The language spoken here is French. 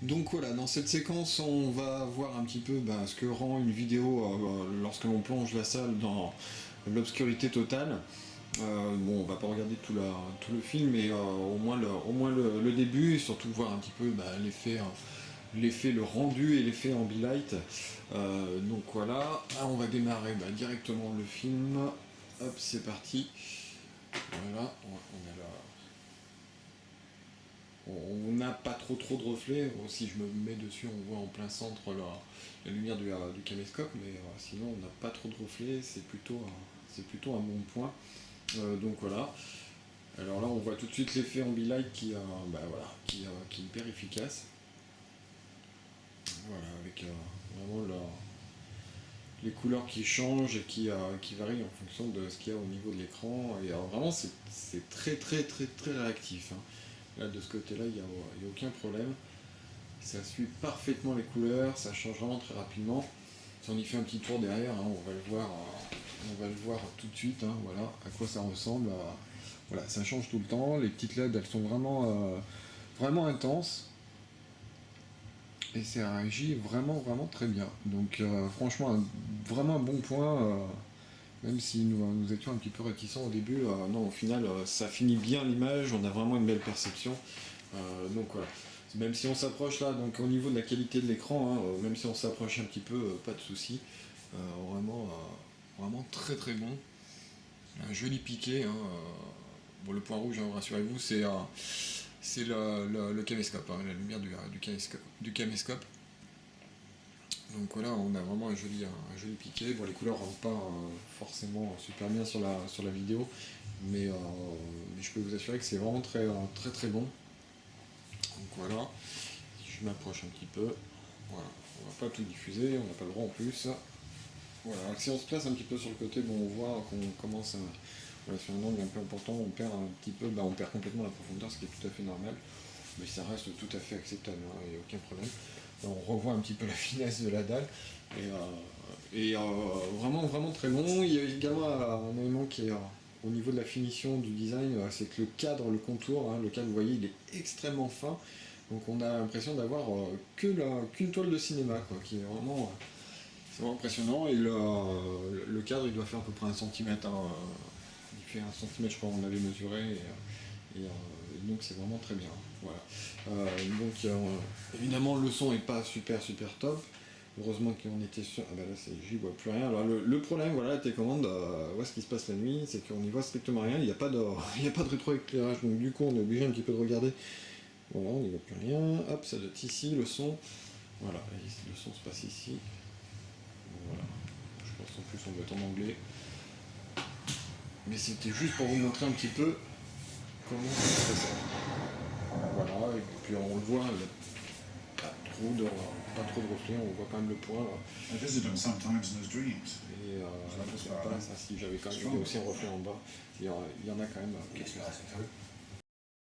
Donc voilà, dans cette séquence, on va voir un petit peu ce que rend une vidéo lorsque l'on plonge la salle dans l'obscurité totale. Bon, on va pas regarder tout le film, mais au moins le début, et surtout voir un petit peu l'effet, le rendu et l'effet Ambilight. Donc voilà, on va démarrer directement le film. Hop, c'est parti. Voilà, on a là. On n'a pas trop de reflets. Si je me mets dessus, on voit en plein centre la lumière du caméscope, mais sinon on n'a pas trop de reflets. C'est plutôt un bon point. Donc voilà. Alors là, on voit tout de suite l'effet Ambilight qui est hyper efficace. Voilà, avec vraiment les couleurs qui changent et qui varient en fonction de ce qu'il y a au niveau de l'écran. Et vraiment, c'est très réactif, hein. Là, de ce côté-là, il n'y a aucun problème. Ça suit parfaitement les couleurs, ça change vraiment très rapidement. Si on y fait un petit tour derrière, hein, on va le voir tout de suite, hein, voilà à quoi ça ressemble. Voilà, ça change tout le temps. Les petites LED, elles sont vraiment intenses. Et ça réagit vraiment très bien. Donc franchement, vraiment un bon point. Même si nous étions un petit peu réticents au début, non, au final, ça finit bien l'image, on a vraiment une belle perception. Donc voilà. Même si on s'approche là, donc au niveau de la qualité de l'écran, hein, même si on s'approche un petit peu, pas de souci. Vraiment très bon. Un joli piqué. Hein, bon, le point rouge, hein, rassurez-vous, c'est le caméscope, hein, la lumière du caméscope. Donc voilà, on a vraiment un joli piqué. Bon, les couleurs ne rendent pas forcément super bien sur la vidéo, mais je peux vous assurer que c'est vraiment très bon. Donc voilà, si je m'approche un petit peu, voilà, on va pas tout diffuser, on n'a pas le droit en plus. Voilà, alors si on se place un petit peu sur le côté, bon, on voit qu'on commence voilà, sur un angle un peu important, on perd un petit peu, on perd complètement la profondeur, ce qui est tout à fait normal, mais ça reste tout à fait acceptable, hein, il n'y a aucun problème. On revoit un petit peu la finesse de la dalle, et vraiment très bon. Il y a également un élément qui est au niveau de la finition du design, c'est que le cadre, le contour, hein, le cadre, vous voyez, il est extrêmement fin, donc on a l'impression d'avoir qu'une toile de cinéma, quoi, qui est vraiment... c'est vraiment impressionnant, et le cadre il doit faire à peu près 1 cm, hein, il fait 1 cm je crois on avait mesuré, et donc c'est vraiment très bien. Voilà. Donc évidemment le son est pas super top, heureusement qu'on était sûr, ah bah là j'y vois plus rien. Alors le problème, voilà, la télécommande, où est-ce qu'il se passe la nuit, c'est qu'on n'y voit strictement rien, il n'y a pas de rétroéclairage, donc du coup on est obligé un petit peu de regarder. Voilà, on n'y voit plus rien. Hop, ça doit être ici le son. Voilà, et le son se passe ici. Voilà, je pense en plus on doit être en anglais. Mais c'était juste pour vous montrer un petit peu comment ça se passe. Voilà, et puis on le voit, il n'y a pas trop de reflets, on voit quand même le point. I visit them sometimes in his dreams. Et là, je sais pas, ça, si j'avais quand même aussi un reflet en bas, il y en a quand même quelques-uns.